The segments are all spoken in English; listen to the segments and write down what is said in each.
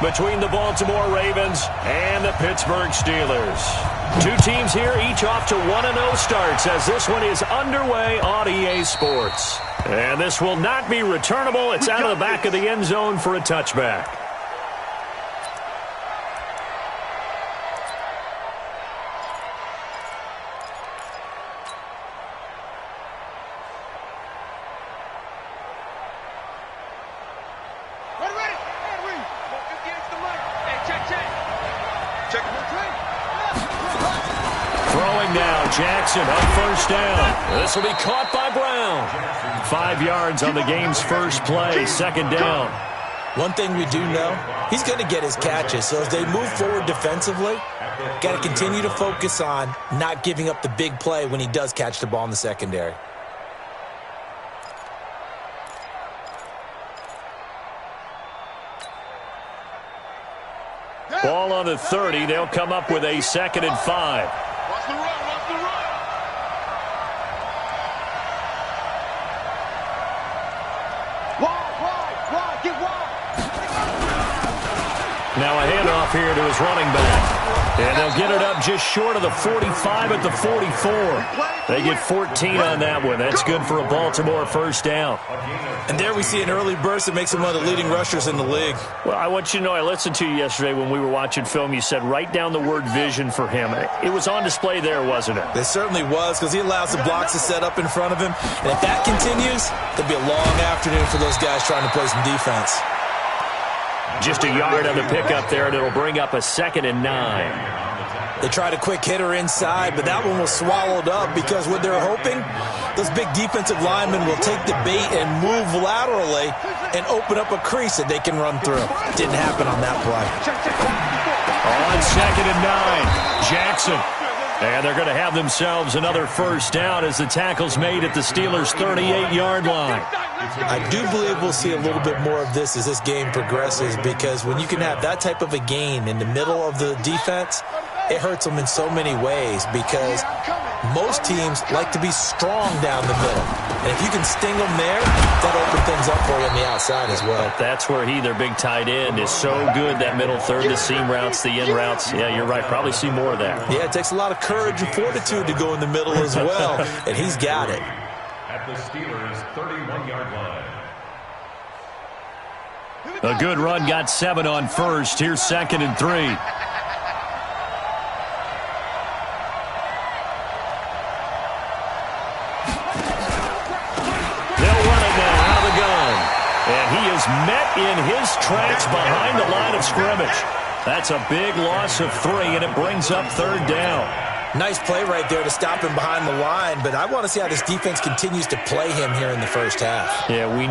between the Baltimore Ravens and the Pittsburgh Steelers. Two teams here, each off to 1-0 starts as this one is underway on EA Sports. And this will not be returnable. It's out of the back of the end zone for a touchback. Jackson up first down. This will be caught by Brown. 5 yards on the game's first play, second down. One thing we do know, he's going to get his catches. So as they move forward defensively, got to continue to focus on not giving up the big play when he does catch the ball in the secondary. Ball on the 30. They'll come up with a 2nd and 5. Now a handoff here to his running back. And they'll get it up just short of the 45 at the 44. They get 14 on that one. That's good for a Baltimore first down. And there we see an early burst that makes him one of the leading rushers in the league. Well, I want you to know, I listened to you yesterday when we were watching film. You said write down the word vision for him. It was on display there, wasn't it? It certainly was, because he allows the blocks to set up in front of him. And if that continues, there'll be a long afternoon for those guys trying to play some defense. Just a yard on the pickup there, and it'll bring up a 2nd and 9. They tried a quick hitter inside, but that one was swallowed up because what they're hoping, those big defensive linemen will take the bait and move laterally and open up a crease that they can run through. Didn't happen on that play. On 2nd and 9, Jackson. And they're going to have themselves another first down as the tackle's made at the Steelers' 38-yard line. I do believe we'll see a little bit more of this as this game progresses, because when you can have that type of a gain in the middle of the defense, it hurts them in so many ways, because most teams like to be strong down the middle. And if you can sting them there, that'll open things up for you on the outside as well. That's where their big tight end, is so good, that middle third, the seam routes, the in routes. Yeah, you're right. Probably see more of that. Yeah, it takes a lot of courage and fortitude to go in the middle as well, and he's got it. At the Steelers' 31-yard line. A good run, got 7 on first. Here's 2nd and 3. They'll run it now out of the gun. And he is met in his tracks behind the line of scrimmage. That's a big loss of 3, and it brings up 3rd down. Nice play right there to stop him behind the line, but I want to see how this defense continues to play him here in the first half. Yeah, you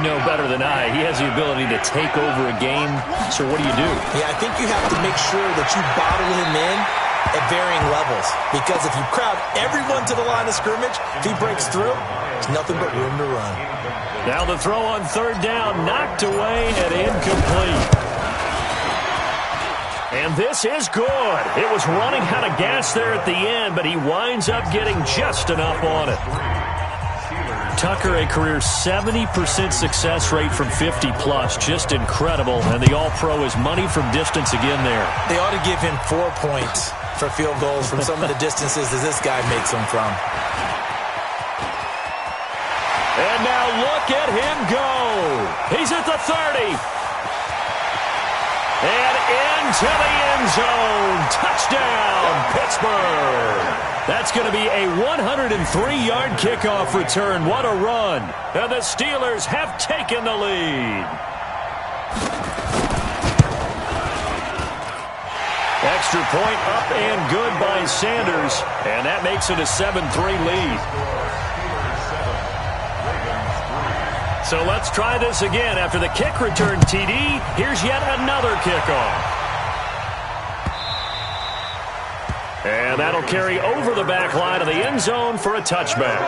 know better than I. He has the ability to take over a game. So what do you do? Yeah, I think you have to make sure that you bottle him in at varying levels, because if you crowd everyone to the line of scrimmage, if he breaks through, there's nothing but room to run. Now the throw on 3rd down, knocked away and incomplete. And this is good. It was running out of gas there at the end, but he winds up getting just enough on it. Tucker, a career 70% success rate from 50+. Just incredible. And the All-Pro is money from distance again there. They ought to give him 4 points for field goals from some of the distances that this guy makes them from. And now look at him go. He's at the 30. And into the end zone. Touchdown, Pittsburgh. That's going to be a 103-yard kickoff return. What a run. And the Steelers have taken the lead. Extra point up and good by Sanders. And that makes it a 7-3 lead. So let's try this again. After the kick return, TD, here's yet another kickoff. And that'll carry over the back line of the end zone for a touchback.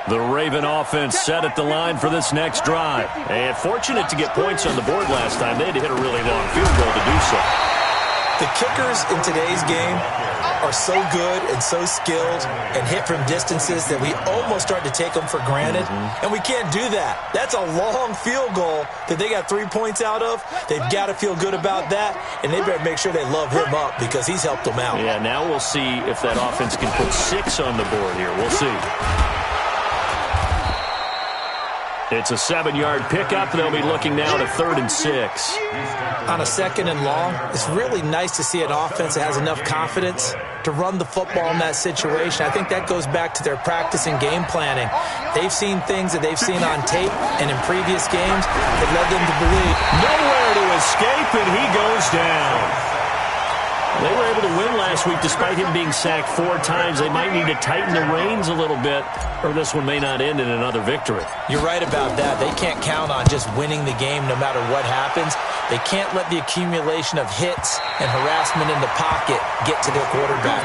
The Raven offense set at the line for this next drive. And fortunate to get points on the board last time. They had to hit a really long field goal to do so. The kickers in today's game are so good and so skilled and hit from distances that we almost start to take them for granted, and we can't do that. That's a long field goal that they got 3 points out of. They've got to feel good about that, and they better make sure they love him up because he's helped them out. Yeah, now we'll see if that offense can put 6 on the board here. We'll see. It's a 7-yard pickup. They'll be looking now to 3rd and 6. On a 2nd and long, it's really nice to see an offense that has enough confidence to run the football in that situation. I think that goes back to their practice and game planning. They've seen things that they've seen on tape and in previous games that led them to believe. Nowhere to escape, and he goes down. They were able to win last week despite him being sacked 4 times. They might need to tighten the reins a little bit, or this one may not end in another victory. You're right about that. They can't count on just winning the game no matter what happens. They can't let the accumulation of hits and harassment in the pocket get to their quarterback.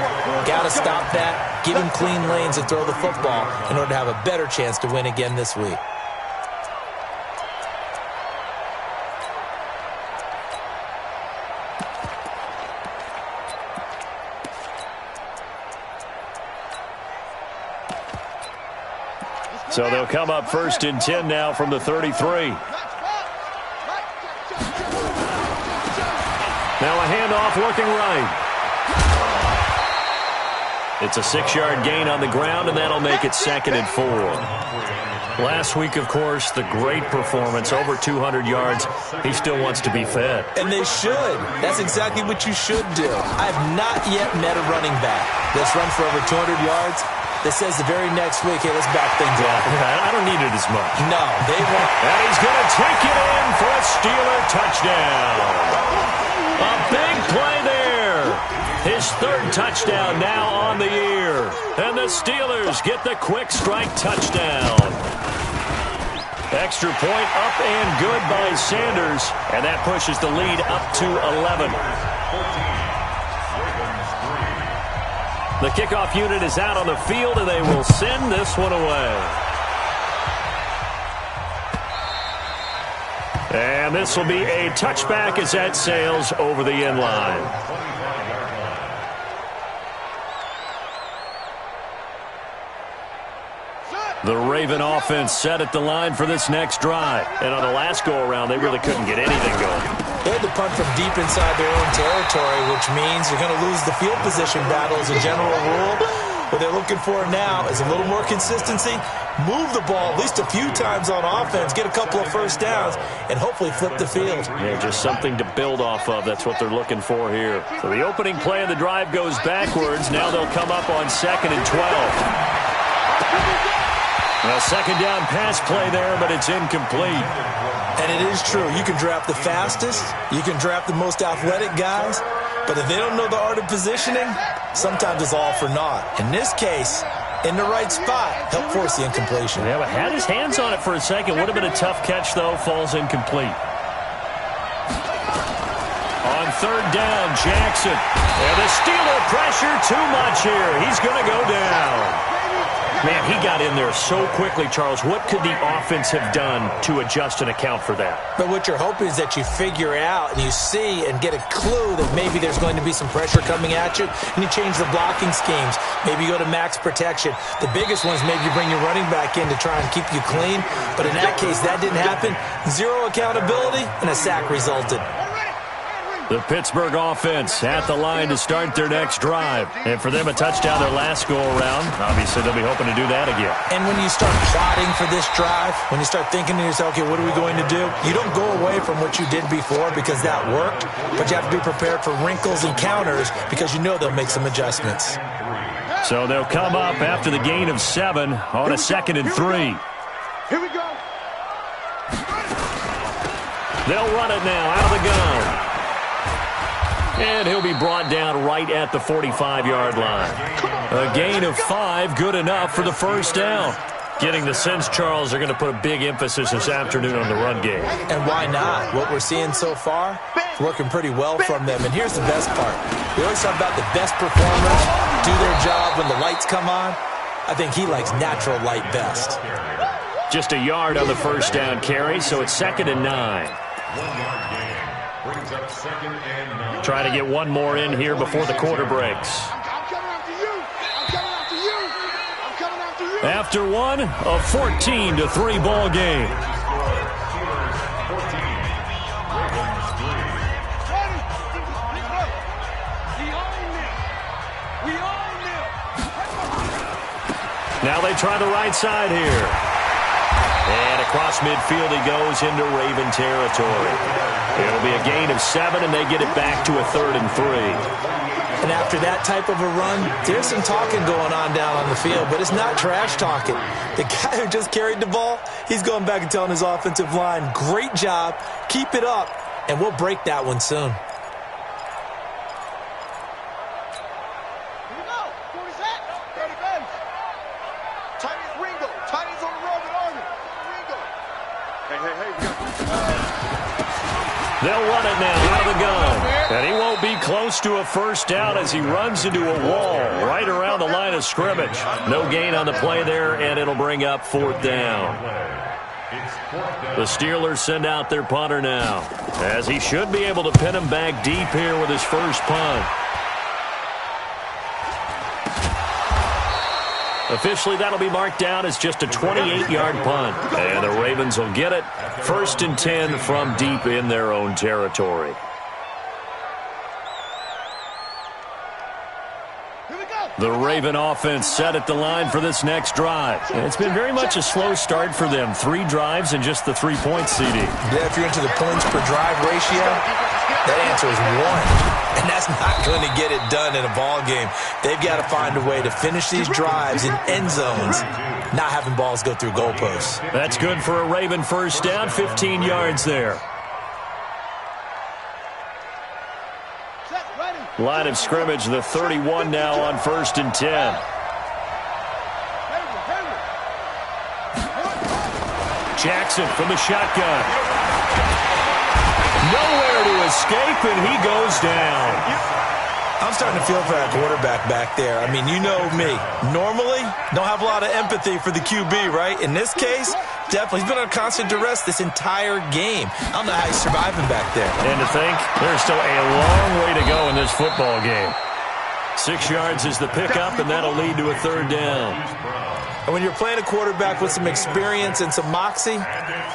Got to stop that, give him clean lanes and throw the football in order to have a better chance to win again this week. So they'll come up 1st and 10 now from the 33. Now a handoff looking right. It's a 6-yard gain on the ground, and that'll make it 2nd and 4. Last week, of course, the great performance, over 200 yards. He still wants to be fed. And they should. That's exactly what you should do. I have not yet met a running back that's run for over 200 yards that says the very next week, hey, let's back things up. I don't need it as much. No, they won't. And he's going to take it in for a Steeler touchdown. A big play there. His 3rd touchdown now on the year. And the Steelers get the quick strike touchdown. Extra point up and good by Sanders. And that pushes the lead up to 11. The kickoff unit is out on the field, and they will send this one away. And this will be a touchback as that sails over the end line. The Raven offense set at the line for this next drive. And on the last go-around, they really couldn't get anything going. They had to punt from deep inside their own territory, which means you're going to lose the field position battle as a general rule. What they're looking for now is a little more consistency, move the ball at least a few times on offense, get a couple of first downs, and hopefully flip the field. Yeah, just something to build off of. That's what they're looking for here. So the opening play of the drive goes backwards. Now they'll come up on 2nd and 12. A 2nd down pass play there, but it's incomplete. And it is true. You can draft the fastest. You can draft the most athletic guys. But if they don't know the art of positioning, sometimes it's all for naught. In this case, in the right spot, help force the incompletion. Yeah, but had his hands on it for a second. Would have been a tough catch, though. Falls incomplete. On 3rd down, Jackson. And the Steeler pressure too much here. He's going to go down. Man, he got in there so quickly, Charles. What could the offense have done to adjust and account for that? But what you're hoping is that you figure out and you see and get a clue that maybe there's going to be some pressure coming at you, and you change the blocking schemes. Maybe you go to max protection. The biggest one is maybe you bring your running back in to try and keep you clean. But in that case, that didn't happen. 0 accountability, and a sack resulted. The Pittsburgh offense at the line to start their next drive. And for them, a touchdown their last go-around. Obviously, they'll be hoping to do that again. And when you start plotting for this drive, when you start thinking to yourself, okay, what are we going to do? You don't go away from what you did before because that worked, but you have to be prepared for wrinkles and counters because you know they'll make some adjustments. So they'll come up after the gain of 7 on a 2nd and 3. Here we go. They'll run it now out of the gun. And he'll be brought down right at the 45-yard line. A gain of 5, good enough for the 1st down. Getting the sense, Charles, they're going to put a big emphasis this afternoon on the run game. And why not? What we're seeing so far, it's working pretty well from them. And here's the best part. We always talk about the best performers do their job when the lights come on. I think he likes natural light best. Just a yard on the 1st down carry, so it's 2nd and 9. Brings up 2nd and 9. Try to get one more in here before the quarter breaks. After one, a 14-3 ball game. Now they try the right side here. And across midfield he goes into Raven territory. It'll be a gain of 7, and they get it back to a 3rd and 3. And after that type of a run, there's some talking going on down on the field, but it's not trash talking. The guy who just carried the ball, he's going back and telling his offensive line, great job, keep it up, and we'll break that one soon. They'll run it now out of the gun. And he won't be close to a first down as he runs into a wall right around the line of scrimmage. No gain on the play there, and it'll bring up 4th down. The Steelers send out their punter now, as he should be able to pin him back deep here with his first punt. Officially, that'll be marked down as just a 28-yard punt. And the Ravens will get it. 1st and 10 from deep in their own territory. The Raven offense set at the line for this next drive. And it's been very much a slow start for them. 3 drives and just the 3 points, CD. Yeah, if you're into the points per drive ratio, that answer is 1. And that's not going to get it done in a ball game. They've got to find a way to finish these drives in end zones, not having balls go through goalposts. That's good for a Raven first down, 15 yards there. Line of scrimmage, the 31 now on 1st and 10. Jackson from the shotgun. Nowhere to escape, and he goes down. I'm starting to feel for that quarterback back there. I mean, you know me. Normally, don't have a lot of empathy for the QB, right? In this case, definitely. He's been under constant duress this entire game. I don't know how he's surviving back there. And to think, there's still a long way to go in this football game. 6 yards is the pickup, and that'll lead to a 3rd down. And when you're playing a quarterback with some experience and some moxie,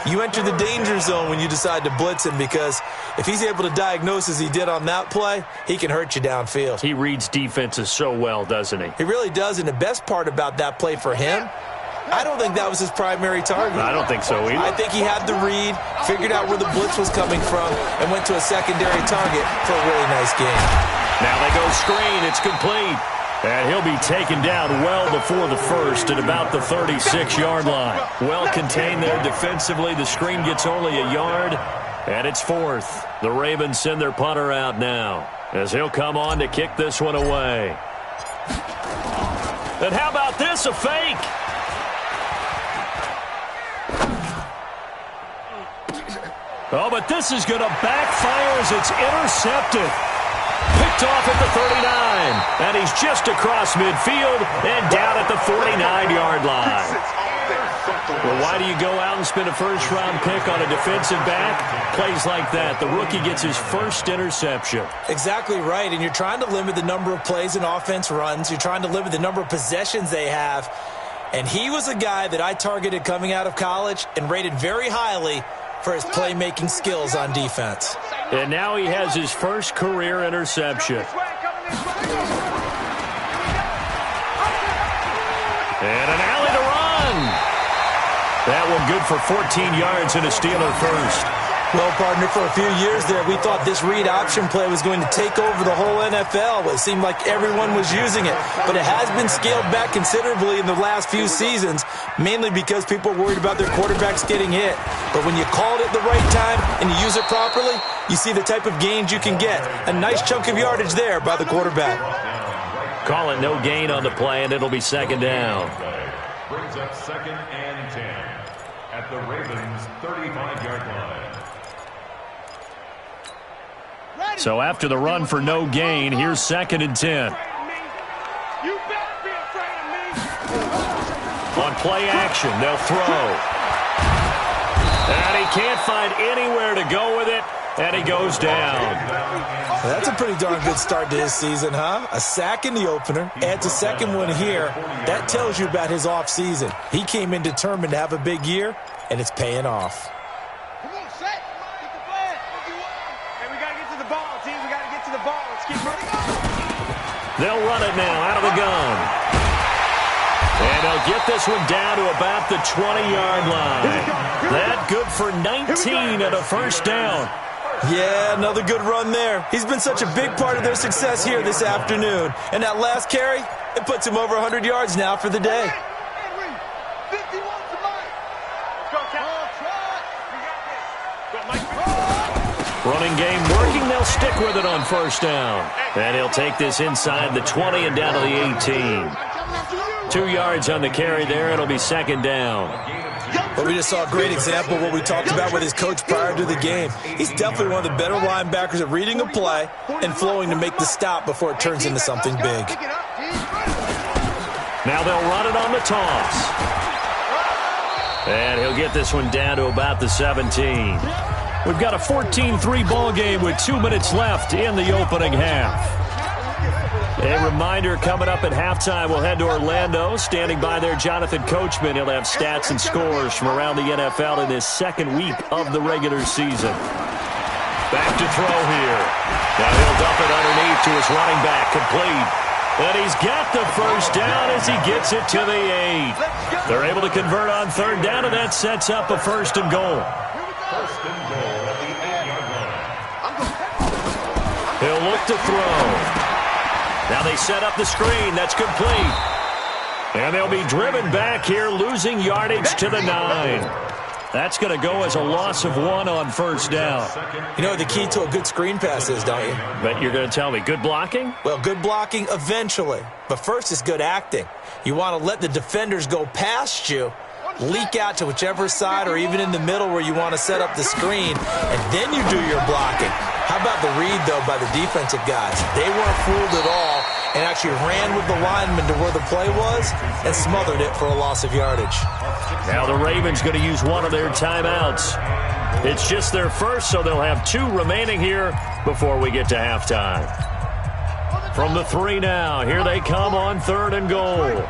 you enter the danger zone when you decide to blitz him, because if he's able to diagnose as he did on that play, he can hurt you downfield. He reads defenses so well, doesn't he? He really does, and the best part about that play for him, I don't think that was his primary target. I don't think so either. I think he had the read, figured out where the blitz was coming from, and went to a secondary target for a really nice game. Now they go screen. It's complete. And he'll be taken down well before the first at about the 36-yard line. Well contained there defensively. The screen gets only a yard, and it's 4th. The Ravens send their punter out now as he'll come on to kick this one away. And how about this, a fake? Oh, but this is going to backfire as it's intercepted. Picked off at the 39, and he's just across midfield and down at the 49-yard line. Well, why do you go out and spend a first-round pick on a defensive back? Plays like that. The rookie gets his first interception. Exactly right, and you're trying to limit the number of plays an offense runs. You're trying to limit the number of possessions they have. And he was a guy that I targeted coming out of college and rated very highly for his playmaking skills on defense. And now he has his first career interception. And an alley to run. That one good for 14 yards and a Steeler first. Well, partner, for a few years there, we thought this read option play was going to take over the whole NFL. It seemed like everyone was using it. But it has been scaled back considerably in the last few seasons, mainly because people are worried about their quarterbacks getting hit. But when you call it at the right time and you use it properly, you see the type of gains you can get. A nice chunk of yardage there by the quarterback. Call it no gain on the play, and it'll be 2nd down. Brings up 2nd and 10 at the Ravens' 35-yard line. So after the run for no gain, here's 2nd and 10. On play action, they'll throw. And he can't find anywhere to go with it. And he goes down. That's a pretty darn good start to his season, huh? A sack in the opener, adds a second one here. That tells you about his offseason. He came in determined to have a big year, and it's paying off. Come on, set. Get the plan. Hey, we got to get to the ball, team. We got to get to the ball. Let's keep running. They'll run it now out of the gun. And they'll get this one down to about the 20-yard line. That good for 19 and a first down. Yeah, another good run there. He's been such a big part of their success here this afternoon. And that last carry, it puts him over 100 yards now for the day. Running game working. They'll stick with it on first down. And he'll take this inside the 20 and down to the 18. 2 yards on the carry there. It'll be second down. But we just saw a great example of what we talked about with his coach prior to the game. He's definitely one of the better linebackers at reading a play and flowing to make the stop before it turns into something big. Now they'll run it on the toss. And he'll get this one down to about the 17. We've got a 14-3 ball game with 2 minutes left in the opening half. A reminder, coming up at halftime, we'll head to Orlando. Standing by there, Jonathan Coachman. He'll have stats and scores from around the NFL in this second week of the regular season. Back to throw here. Now he'll dump it underneath to his running back, complete. And he's got the first down as he gets it to the 8. They're able to convert on third down, and that sets up a first and goal. First and goal at the 8-yard line. He'll look to throw. Now they set up the screen. That's complete. And they'll be driven back here, losing yardage to the 9. That's going to go as a loss of 1 on first down. You know what the key to a good screen pass is, don't you? But you're going to tell me, good blocking? Well, good blocking eventually. But first is good acting. You want to let the defenders go past you, leak out to whichever side or even in the middle where you want to set up the screen, and then you do your blocking. How about the read, though, by the defensive guys? They weren't fooled at all and actually ran with the lineman to where the play was and smothered it for a loss of yardage. Now the Ravens going to use one of their timeouts. It's just their first, so they'll have 2 remaining here before we get to halftime. From the 3 now, here they come on third and goal.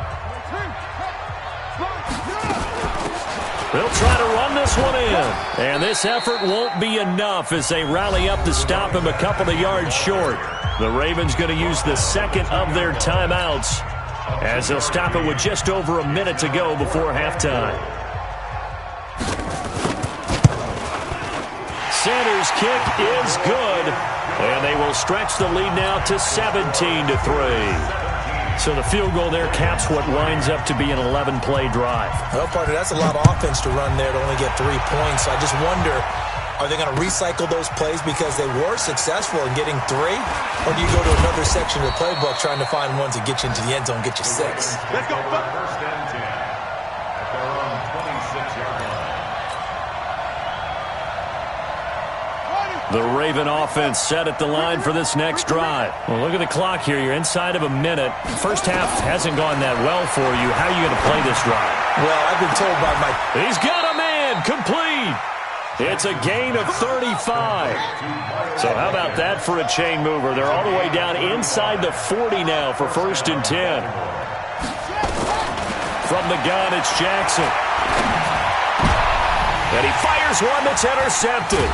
They'll try to run this one in. And this effort won't be enough as they rally up to stop him a couple of yards short. The Ravens going to use the second of their timeouts as they'll stop it with just over a minute to go before halftime. Sanders' kick is good. And they will stretch the lead now to 17-3. So the field goal there caps what winds up to be an 11-play drive. Well, partner, that's a lot of offense to run there to only get 3 points. So I just wonder, are they going to recycle those plays because they were successful in getting 3? Or do you go to another section of the playbook trying to find ones that get you into the end zone, get you 6? Let's go. First and 10 at their own 26-yard line. The Raven offense set at the line for this next drive. Well, look at the clock here. You're inside of a minute. First half hasn't gone that well for you. How are you going to play this drive? Well, I've been told by my... He's got a man. Complete. It's a gain of 35. So how about that for a chain mover? They're all the way down inside the 40 now for first and 10. From the gun, it's Jackson. And he fires one that's intercepted.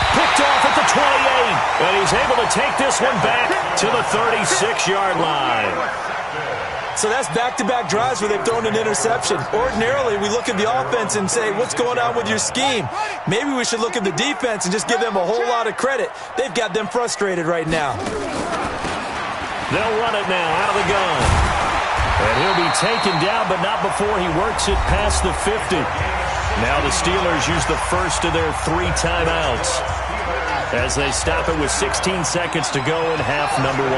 Picked off at the 28, and he's able to take this one back to the 36-yard line. So that's back-to-back drives where they've thrown an interception. Ordinarily, we look at the offense and say, what's going on with your scheme? Maybe we should look at the defense and just give them a whole lot of credit. They've got them frustrated right now. They'll run it now out of the gun. And he'll be taken down, but not before he works it past the 50. Now the Steelers use the first of their 3 timeouts as they stop it with 16 seconds to go in half number 1.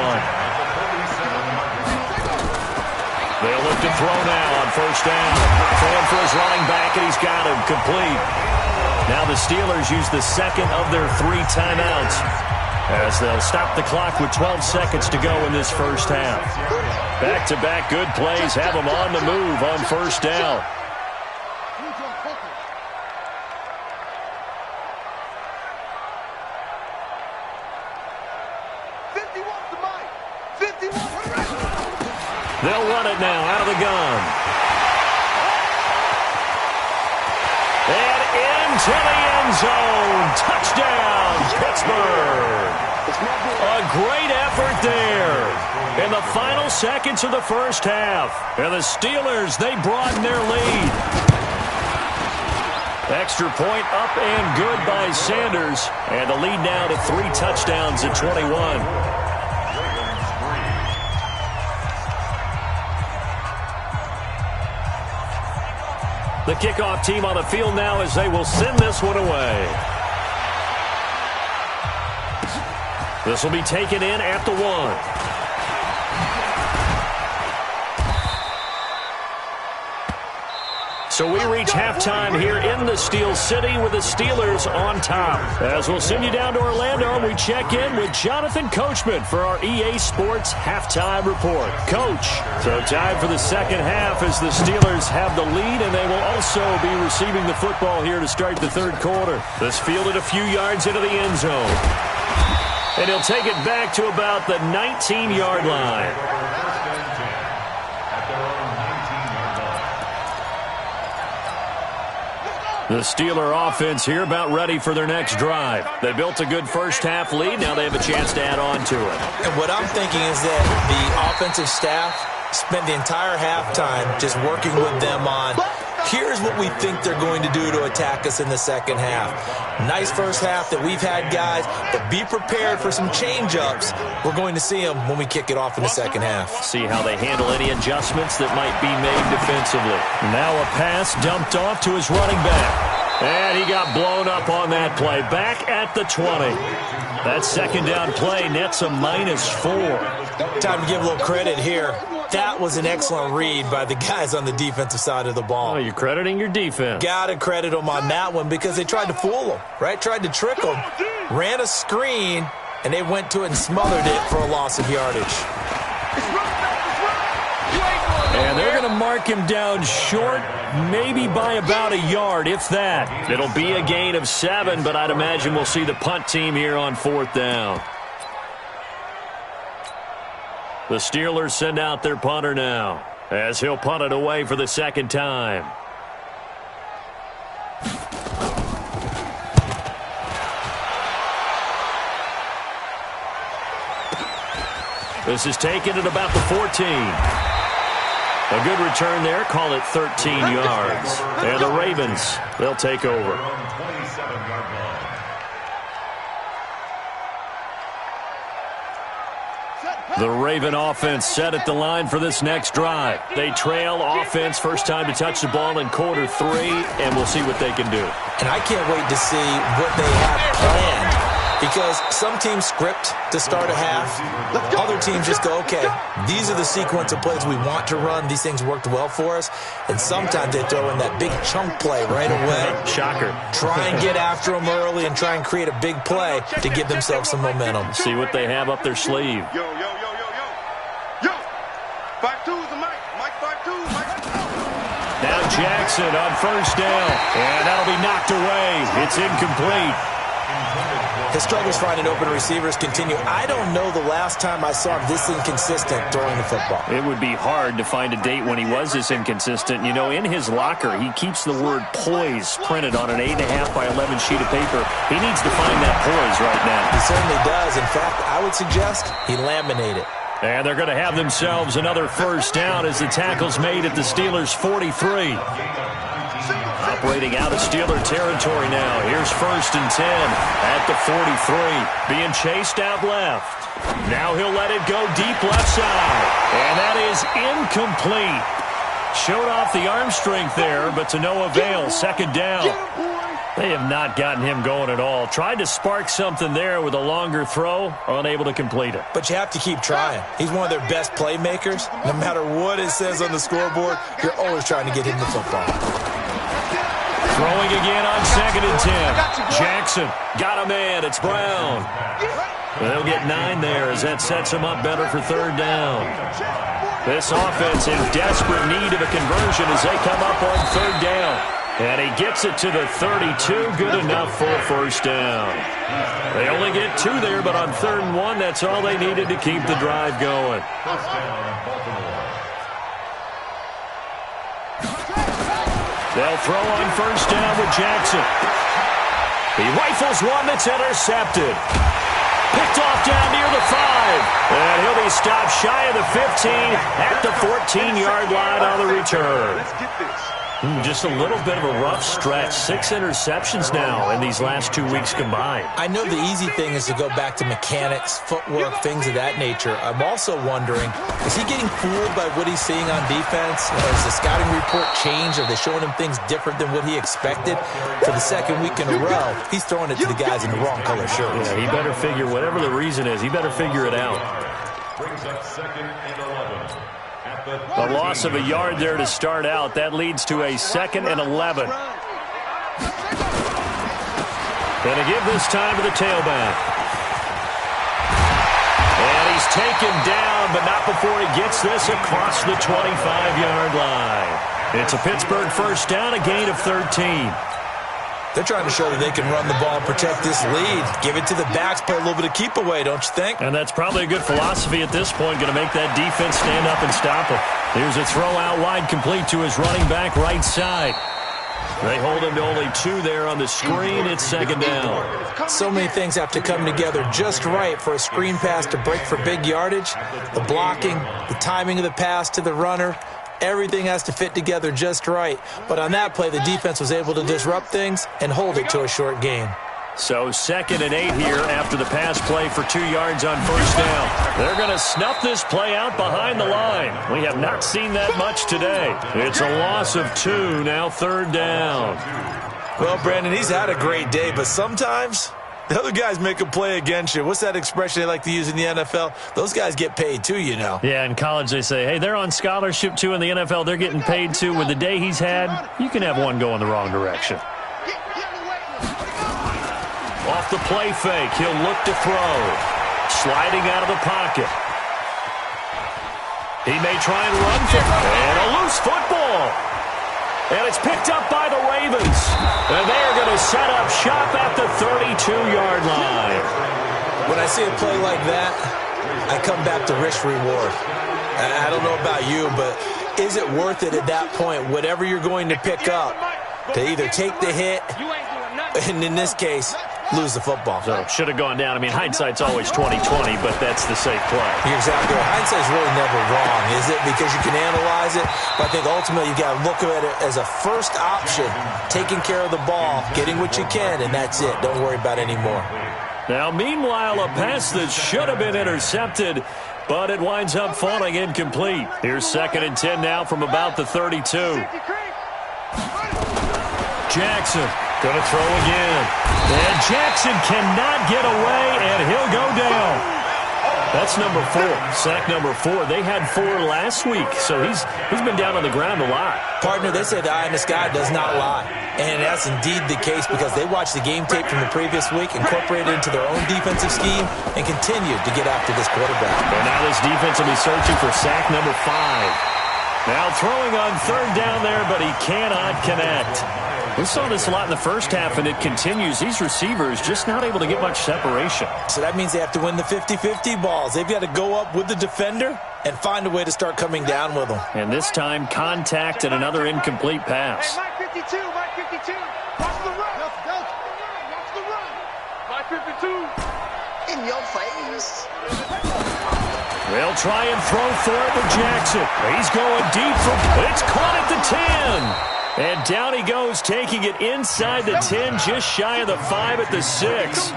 They'll look to throw now on first down. Throwing for his running back, and he's got him complete. Now the Steelers use the second of their 3 timeouts as they'll stop the clock with 12 seconds to go in this first half. Back-to-back good plays have them on the move on first down. They'll run it now out of the gun. And into the end zone. Touchdown, Pittsburgh. A great effort there in the final seconds of the first half. And the Steelers, they broaden their lead. Extra point up and good by Sanders. And the lead now to 3 touchdowns at 21. The kickoff team on the field now as they will send this one away. This will be taken in at the 1. So we reach halftime here in the Steel City with the Steelers on top. As we'll send you down to Orlando, we check in with Jonathan Coachman for our EA Sports Halftime Report. Coach, so time for the second half as the Steelers have the lead, and they will also be receiving the football here to start the third quarter. This fielded a few yards into the end zone. And he'll take it back to about the 19-yard line. The Steeler offense here about ready for their next drive. They built a good first-half lead. Now they have a chance to add on to it. And what I'm thinking is that the offensive staff spent the entire halftime just working with them on, here's what we think they're going to do to attack us in the second half. Nice first half that we've had, guys, but be prepared for some change-ups. We're going to see them when we kick it off in the second half. See how they handle any adjustments that might be made defensively. Now a pass dumped off to his running back. And he got blown up on that play. Back at the 20. That second down play nets a -4. Time to give a little credit here. That was an excellent read by the guys on the defensive side of the ball. Oh, you're crediting your defense. Got to credit them on that one because they tried to fool them, right? Tried to trick them. Ran a screen, and they went to it and smothered it for a loss of yardage. And they're going to mark him down short, maybe by about a yard, if that. It'll be a gain of 7, but I'd imagine we'll see the punt team here on 4th down. The Steelers send out their punter now, as he'll punt it away for the second time. This is taken at about the 14. A good return there. Call it 13 yards. And the Ravens, they'll take over. The Raven offense set at the line for this next drive. They trail offense, first time to touch the ball in quarter 3, and we'll see what they can do. And I can't wait to see what they have planned. Because some teams script to start a half. Other teams just go, okay, these are the sequence of plays we want to run. These things worked well for us. And sometimes they throw in that big chunk play right away. Shocker. Try and get after them early and try and create a big play to give themselves some momentum. See what they have up their sleeve. Yo. 5-2's the mic. Mike 5-2. Now Jackson on first down. And that'll be knocked away. It's incomplete. His struggles finding open receivers continue. I don't know the last time I saw him this inconsistent throwing the football. It would be hard to find a date when he was this inconsistent. You know, in his locker, he keeps the word poise printed on an 8.5 by 11 sheet of paper. He needs to find that poise right now. He certainly does. In fact, I would suggest he laminate it. And they're going to have themselves another first down as the tackle's made at the Steelers' 43. Operating out of Steeler territory now. Here's 1st and 10 at the 43. Being chased out left. Now he'll let it go deep left side. And that is incomplete. Showed off the arm strength there, but to no avail. Second down. They have not gotten him going at all. Tried to spark something there with a longer throw, unable to complete it. But you have to keep trying. He's one of their best playmakers. No matter what it says on the scoreboard, you're always trying to get him the football. Throwing again on 2nd and 10. Jackson got a man. It's Brown. They'll get 9 there as that sets him up better for 3rd down. This offense in desperate need of a conversion as they come up on 3rd down. And he gets it to the 32. Good enough for a 1st down. They only get 2 there, but on 3rd and 1, that's all they needed to keep the drive going. They'll throw on first down with Jackson. He rifles one that's intercepted. Picked off down near the 5. And he'll be stopped shy of the 15 at the 14-yard line on the return. Let's get this. Just a little bit of a rough stretch. 6 interceptions now in these last 2 weeks combined. I know the easy thing is to go back to mechanics, footwork, things of that nature. I'm also wondering, is he getting fooled by what he's seeing on defense? Has the scouting report changed? Are they showing him things different than what he expected? For the second week in a row, he's throwing it to the guys in the wrong color shirts. Yeah, he better figure, whatever the reason is, he better figure it out. Brings up 2nd and 11. A loss of a yard there to start out. That leads to a 2nd and 11. Gonna give this time to the tailback. And he's taken down, but not before he gets this across the 25-yard line. It's a Pittsburgh first down, a gain of 13. They're trying to show that they can run the ball and protect this lead. Give it to the backs, play a little bit of keep away, don't you think? And that's probably a good philosophy at this point, going to make that defense stand up and stop him. Here's a throw out wide, complete to his running back right side. They hold him to only 2 there on the screen. It's 2nd down. So many things have to come together just right for a screen pass to break for big yardage. The blocking, the timing of the pass to the runner. Everything has to fit together just right. But on that play, the defense was able to disrupt things and hold it to a short gain. So 2nd and 8 here after the pass play for 2 yards on first down. They're going to snuff this play out behind the line. We have not seen that much today. It's a loss of 2, now 3rd down. Well, Brandon, he's had a great day, but sometimes the other guys make a play against you. What's that expression they like to use in the NFL? Those guys get paid too, you know. Yeah, in college they say, hey, they're on scholarship too. In the NFL, they're getting paid too. With the day he's had, you can have one go in the wrong direction. Off the play fake, he'll look to throw. Sliding out of the pocket. He may try and run for it. And a loose football. And it's picked up by the Ravens. And they're going to set up shop at the 32-yard line. When I see a play like that, I come back to risk reward. I don't know about you, but is it worth it at that point, whatever you're going to pick up, to either take the hit, and in this case, lose the football? So should have gone down. I mean, hindsight's always 20/20, but that's the safe play. You're exactly right. Hindsight's really never wrong, is it? Because you can analyze it, but I think ultimately you got to look at it as a first option, taking care of the ball, getting what you can, and that's it. Don't worry about any more. Now, meanwhile, a pass that should have been intercepted, but it winds up falling incomplete. Here's 2nd and 10 now from about the 32. Jackson going to throw again. And Jackson cannot get away, and he'll go down. That's number 4, sack number 4. They had 4 last week, so he's been down on the ground a lot. Partner, they say the eye in the sky does not lie. And that's indeed the case because they watched the game tape from the previous week, incorporated it into their own defensive scheme, and continued to get after this quarterback. And now this defense will be searching for sack number 5. Now throwing on 3rd down there, but he cannot connect. We saw this a lot in the first half, and it continues. These receivers just not able to get much separation. So that means they have to win the 50-50 balls. They've got to go up with the defender and find a way to start coming down with them. And this time, contact and another incomplete pass. Hey, Mike 52, Mike 52. Watch the run. Watch the run. Mike 52. In your face. They'll try and throw for it with Jackson. He's going deep from... It's caught at the 10. And down he goes, taking it inside the 10, just shy of the 5 at the 6.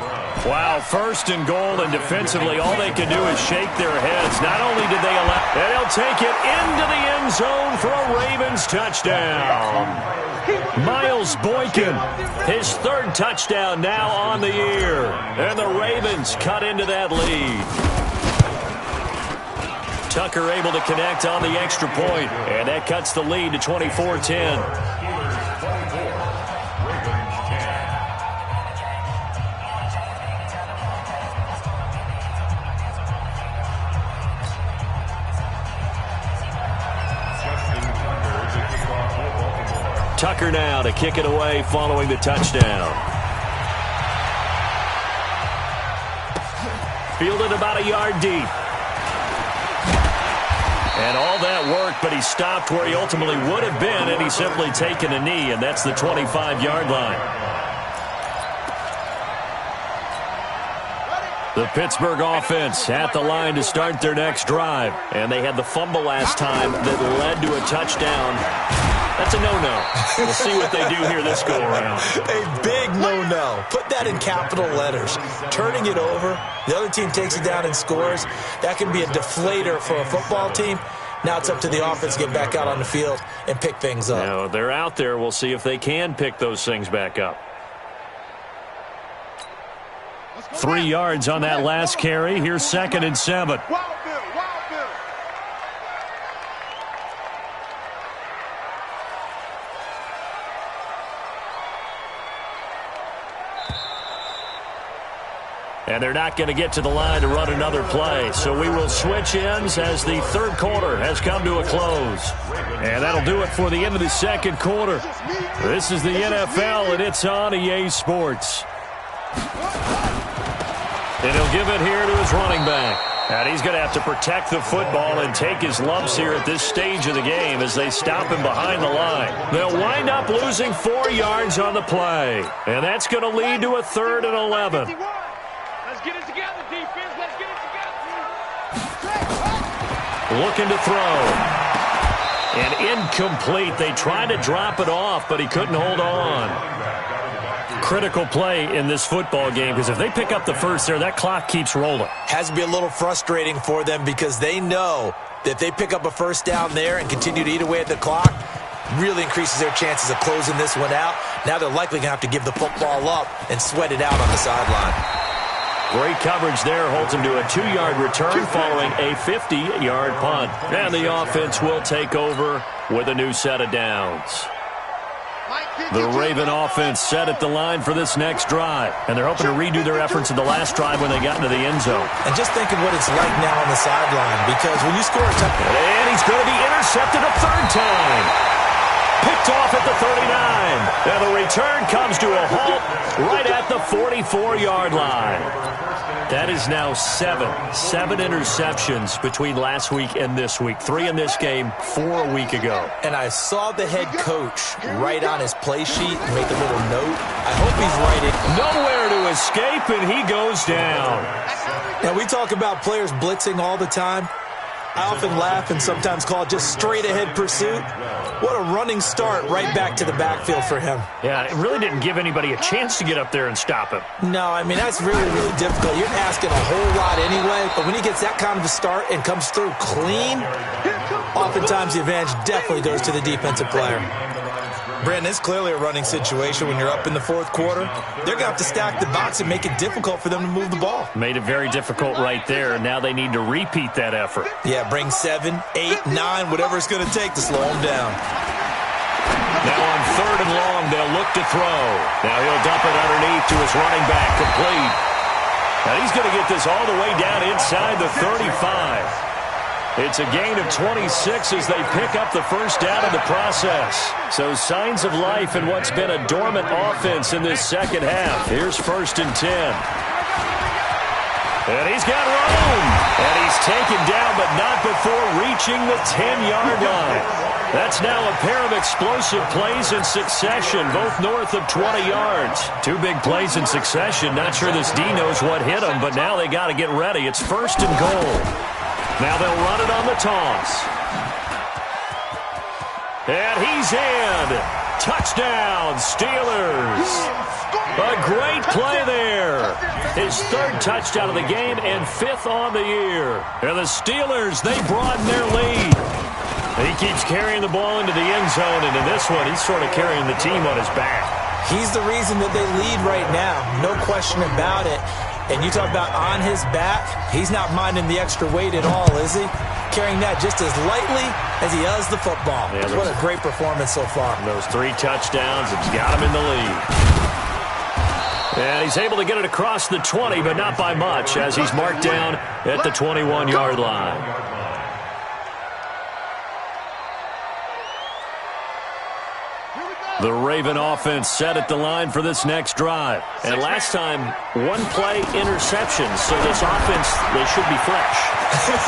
Wow, 1st and goal, and defensively, all they can do is shake their heads. Not only did they allow... And he'll take it into the end zone for a Ravens touchdown. Miles Boykin, his 3rd touchdown now on the year. And the Ravens cut into that lead. Tucker able to connect on the extra point, and that cuts the lead to 24-10. Tucker now to kick it away following the touchdown. Fielded about a yard deep. And all that work, but he stopped where he ultimately would have been, and he's simply taken a knee, and that's the 25-yard line. The Pittsburgh offense at the line to start their next drive. And they had the fumble last time that led to a touchdown. That's a no-no. We'll see what they do here this go-around. A big no-no. Put that in capital letters. Turning it over, the other team takes it down and scores. That can be a deflator for a football team. Now it's up to the offense to get back out on the field and pick things up. Now, they're out there. We'll see if they can pick those things back up. 3 yards on that last carry. Here's 2nd and 7. And they're not going to get to the line to run another play. So we will switch ends as the third quarter has come to a close. And that'll do it for the end of the second quarter. This is the NFL, and it's on EA Sports. And he'll give it here to his running back. And he's going to have to protect the football and take his lumps here at this stage of the game as they stop him behind the line. They'll wind up losing 4 yards on the play. And that's going to lead to a 3rd and 11. Let's get it together, defense. Let's get it together. Looking to throw. And incomplete. They tried to drop it off, but he couldn't hold on. Critical play in this football game, because if they pick up the first there, that clock keeps rolling. Has to be a little frustrating for them because they know that if they pick up a first down there and continue to eat away at the clock, really increases their chances of closing this one out. Now they're likely going to have to give the football up and sweat it out on the sideline. Great coverage there. Holds him to a 2-yard return following a 50-yard punt. And the offense will take over with a new set of downs. The Raven offense set at the line for this next drive. And they're hoping to redo their efforts in the last drive when they got into the end zone. And just think of what it's like now on the sideline, because when you score a touchdown... And he's going to be intercepted a 3rd time. Picked off at the 39. And the return comes to a halt right at the 44-yard line. That is now 7 interceptions between last week and this week. 3 in this game, 4 a week ago. And I saw the head coach write on his play sheet and make a little note. I hope he's writing. Nowhere to escape, and he goes down. Now, we talk about players blitzing all the time. I often laugh and sometimes call it just straight-ahead pursuit. What a running start right back to the backfield for him. Yeah, it really didn't give anybody a chance to get up there and stop him. No, I mean, that's really, really difficult. You're asking a whole lot anyway, but when he gets that kind of a start and comes through clean, oftentimes the advantage definitely goes to the defensive player. Brandon, it's clearly a running situation when you're up in the 4th quarter. They're going to have to stack the box and make it difficult for them to move the ball. Made it very difficult right there. Now they need to repeat that effort. Yeah, bring 7, 8, 9, whatever it's going to take to slow them down. Now on 3rd and long, they'll look to throw. Now he'll dump it underneath to his running back, complete. Now he's going to get this all the way down inside the 35. It's a gain of 26 as they pick up the first down in the process. So signs of life in what's been a dormant offense in this second half. Here's 1st and 10. And he's got room. And he's taken down, but not before reaching the 10-yard line. That's now a pair of explosive plays in succession, both north of 20 yards. 2 big plays in succession. Not sure this D knows what hit him, but now they got to get ready. It's 1st and goal. Now they'll run it on the toss. And he's in. Touchdown, Steelers. A great play there. His 3rd touchdown of the game and 5th on the year. And the Steelers, they broaden their lead. He keeps carrying the ball into the end zone, and in this one, he's sort of carrying the team on his back. He's the reason that they lead right now. No question about it. And you talk about on his back, he's not minding the extra weight at all, is he? Carrying that just as lightly as he does the football. Yeah, what a great performance so far. Those 3 touchdowns have got him in the lead. And he's able to get it across the 20, but not by much, as he's marked down at the 21-yard line. The Raven offense set at the line for this next drive. And last time, one-play interception. So this offense, they should be fresh.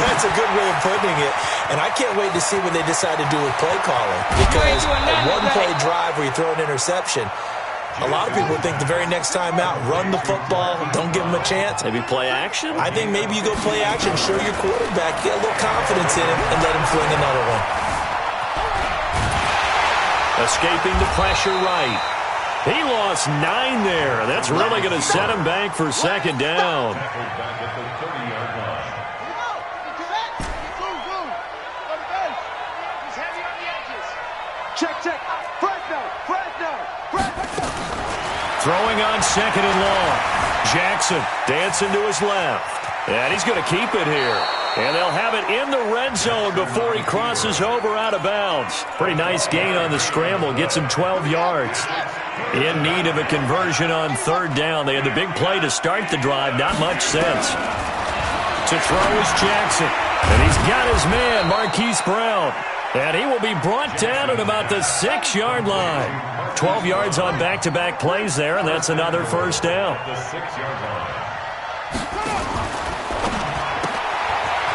That's a good way of putting it. And I can't wait to see what they decide to do with play calling. Because a one-play drive where you throw an interception, a lot of people think the very next time out, run the football, don't give them a chance. Maybe play action? I think maybe you go play action, show your quarterback, get a little confidence in him, and let him fling another one. Escaping the pressure right. He lost 9 there. That's really going to set him back for second down. Check. Fresno. Throwing on second and long. Jackson dancing to his left. And he's going to keep it here. And they'll have it in the red zone before he crosses over out of bounds. Pretty nice gain on the scramble. Gets him 12 yards. In need of a conversion on third down. They had the big play to start the drive. Not much sense. To throw is Jackson. And he's got his man, Marquise Brown. And he will be brought down at about the 6-yard line. 12 yards on back-to-back plays there, and that's another first down.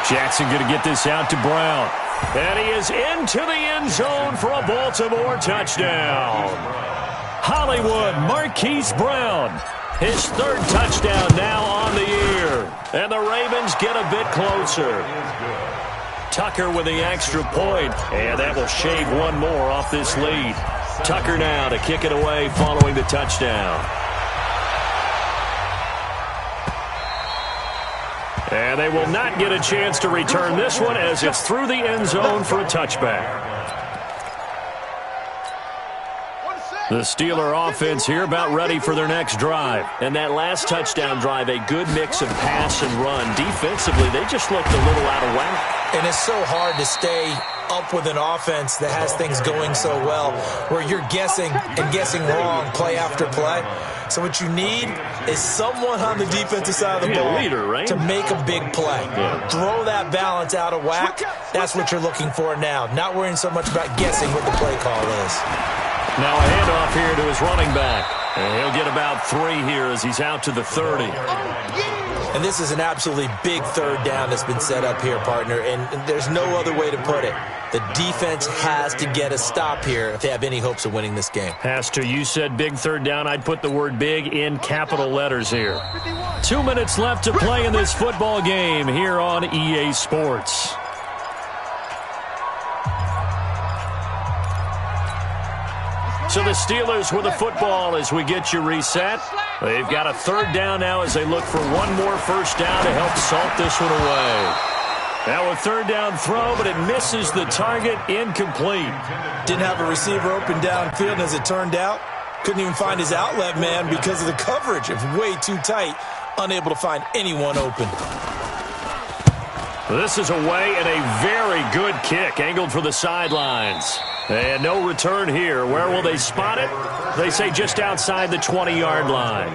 Jackson going to get this out to Brown. And he is into the end zone for a Baltimore touchdown. Hollywood Marquise Brown. His third touchdown now on the year. And the Ravens get a bit closer. Tucker with the extra point. And that will shave one more off this lead. Tucker now to kick it away following the touchdown. And they will not get a chance to return this one as it's through the end zone for a touchback. The Steeler offense here about ready for their next drive. And that last touchdown drive, a good mix of pass and run. Defensively, they just looked a little out of whack. And it's so hard to stay up with an offense that has things going so well, where you're guessing and guessing wrong play after play. So what you need is someone on the defensive side of the ball to make a big play. Throw that balance out of whack. That's what you're looking for now. Not worrying so much about guessing what the play call is. Now a handoff here to his running back. And he'll get about 3 here as he's out to the 30. And this is an absolutely big third down that's been set up here, partner. And there's no other way to put it. The defense has to get a stop here if they have any hopes of winning this game. Pastor, you said big third down. I'd put the word big in capital letters here. 2 minutes left to play in this football game here on EA Sports. So the Steelers with the football as we get you reset. They've got a third down now as they look for one more first down to help salt this one away. Now a third down throw, but it misses the target, incomplete. Didn't have a receiver open downfield, and as it turned out, couldn't even find his outlet man because of the coverage. It was way too tight, unable to find anyone open. This is away and a very good kick, angled for the sidelines. And no return here. Where will they spot it? They say just outside the 20-yard line.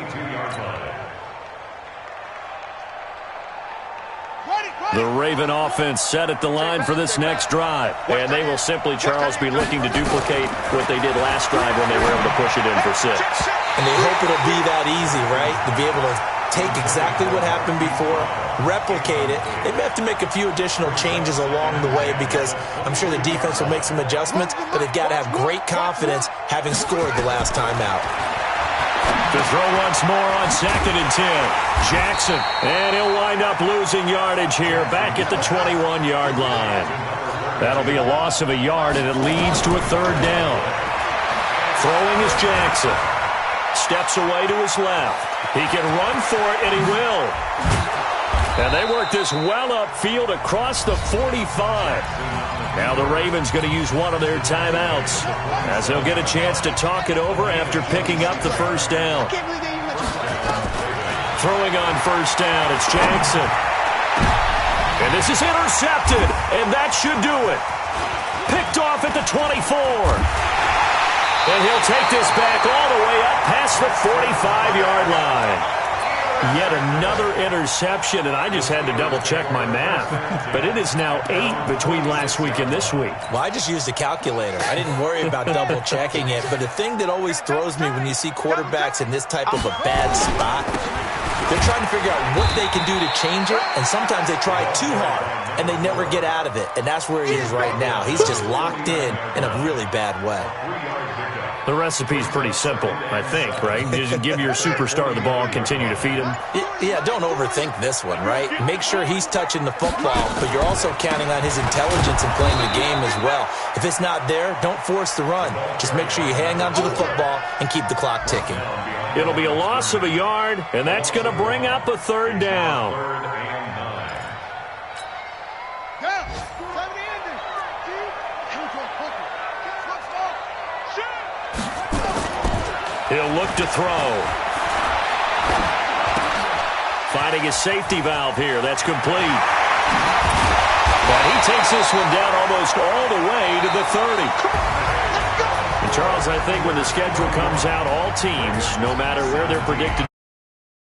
The Raven offense set at the line for this next drive. And they will simply, Charles, be looking to duplicate what they did last drive when they were able to push it in for 6. And they hope it'll be that easy, right? To be able to take exactly what happened before, replicate it. They may have to make a few additional changes along the way because I'm sure the defense will make some adjustments, but they've got to have great confidence having scored the last time out. To throw once more on 2nd and 10. Jackson, and he'll wind up losing yardage here back at the 21-yard line. That'll be a loss of a yard, and it leads to a third down. Throwing is Jackson. Steps away to his left. He can run for it, and he will. And they work this well upfield across the 45. Now the Ravens going to use one of their timeouts as they'll get a chance to talk it over after picking up the first down. Throwing on first down, it's Jackson. And this is intercepted, and that should do it. Picked off at the 24. And he'll take this back all the way up past the 45-yard line. Yet another interception, and I just had to double-check my math. But it is now 8 between last week and this week. Well, I just used a calculator. I didn't worry about double-checking it. But the thing that always throws me when you see quarterbacks in this type of a bad spot, they're trying to figure out what they can do to change it, and sometimes they try too hard, and they never get out of it. And that's where he is right now. He's just locked in a really bad way. The recipe's pretty simple, I think, right? Just give your superstar the ball, continue to feed him. Yeah, don't overthink this one, right? Make sure he's touching the football, but you're also counting on his intelligence in playing the game as well. If it's not there, don't force the run. Just make sure you hang on to the football and keep the clock ticking. It'll be a loss of a yard, and that's going to bring up a third down. He'll look to throw. Finding his safety valve here. That's complete. But he takes this one down almost all the way to the 30. And Charles, I think when the schedule comes out, all teams, no matter where they're predicted